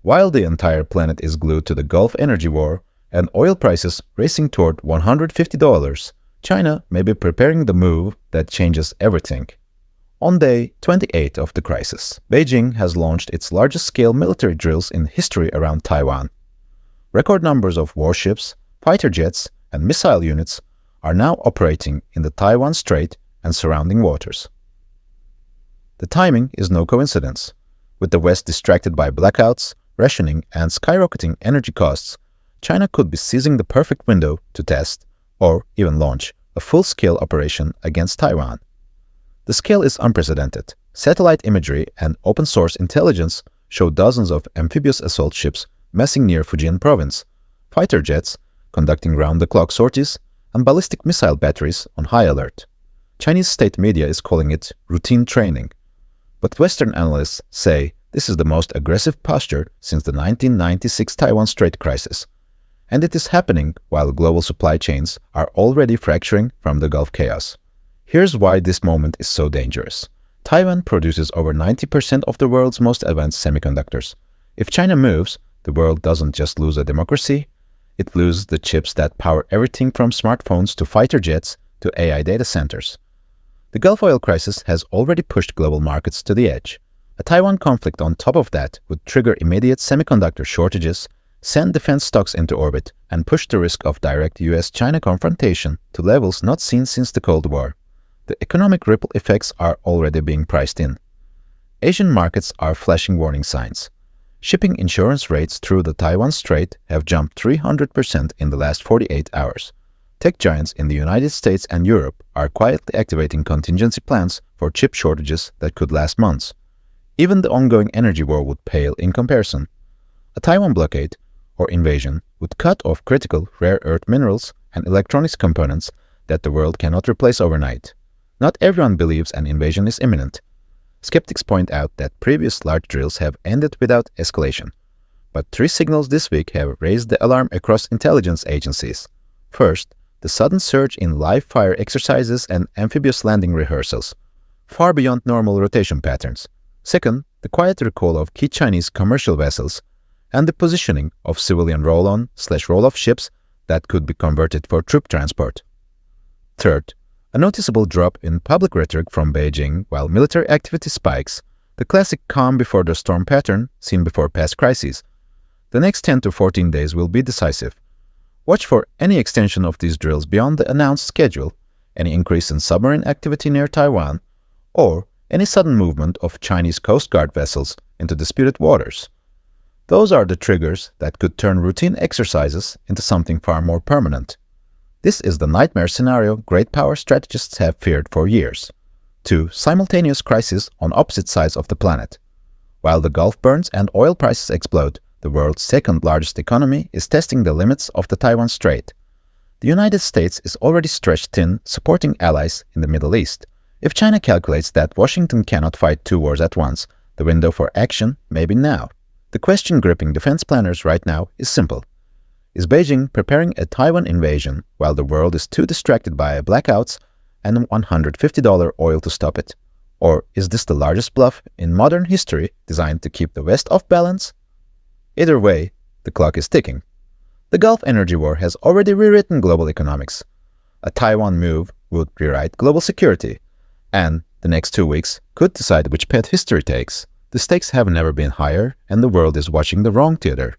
While the entire planet is glued to the Gulf energy war and oil prices racing toward $150, China may be preparing the move that changes everything. On day 28 of the crisis, Beijing has launched its largest-scale military drills in history around Taiwan. Record numbers of warships, fighter jets, and missile units are now operating in the Taiwan Strait and surrounding waters. The timing is no coincidence. With the West distracted by blackouts, rationing, and skyrocketing energy costs, China could be seizing the perfect window to test, or even launch, a full-scale operation against Taiwan. The scale is unprecedented. Satellite imagery and open-source intelligence show dozens of amphibious assault ships massing near Fujian province, fighter jets conducting round-the-clock sorties, and ballistic missile batteries on high alert. Chinese state media is calling it routine training. But Western analysts say this is the most aggressive posture since the 1996 Taiwan Strait crisis. And it is happening while global supply chains are already fracturing from the Gulf chaos. Here's why this moment is so dangerous. Taiwan produces over 90% of the world's most advanced semiconductors. If China moves, the world doesn't just lose a democracy, it loses the chips that power everything from smartphones to fighter jets to AI data centers. The Gulf oil crisis has already pushed global markets to the edge. A Taiwan conflict on top of that would trigger immediate semiconductor shortages, send defense stocks into orbit, and push the risk of direct US-China confrontation to levels not seen since the Cold War. The economic ripple effects are already being priced in. Asian markets are flashing warning signs. Shipping insurance rates through the Taiwan Strait have jumped 300% in the last 48 hours. Tech giants in the United States and Europe are quietly activating contingency plans for chip shortages that could last months. Even the ongoing energy war would pale in comparison. A Taiwan blockade or invasion would cut off critical rare earth minerals and electronics components that the world cannot replace overnight. Not everyone believes an invasion is imminent. Skeptics point out that previous large drills have ended without escalation. But 3 signals this week have raised the alarm across intelligence agencies. First, the sudden surge in live fire exercises and amphibious landing rehearsals, far beyond normal rotation patterns. Second, the quiet recall of key Chinese commercial vessels and the positioning of civilian roll-on/roll-off ships that could be converted for troop transport. Third, a noticeable drop in public rhetoric from Beijing while military activity spikes, the classic calm before the storm pattern seen before past crises. The next 10 to 14 days will be decisive. Watch for any extension of these drills beyond the announced schedule, any increase in submarine activity near Taiwan, or any sudden movement of Chinese Coast Guard vessels into disputed waters. Those are the triggers that could turn routine exercises into something far more permanent. This is the nightmare scenario great power strategists have feared for years. 2 simultaneous crises on opposite sides of the planet. While the Gulf burns and oil prices explode, the world's second-largest economy is testing the limits of the Taiwan Strait. The United States is already stretched thin supporting allies in the Middle East. If China calculates that Washington cannot fight 2 wars at once, the window for action may be now. The question gripping defense planners right now is simple. Is Beijing preparing a Taiwan invasion while the world is too distracted by blackouts and $150 oil to stop it? Or is this the largest bluff in modern history designed to keep the West off balance? Either way, the clock is ticking. The Gulf energy war has already rewritten global economics. A Taiwan move would rewrite global security, and the next 2 weeks could decide which path history takes. The stakes have never been higher, and the world is watching the wrong theater.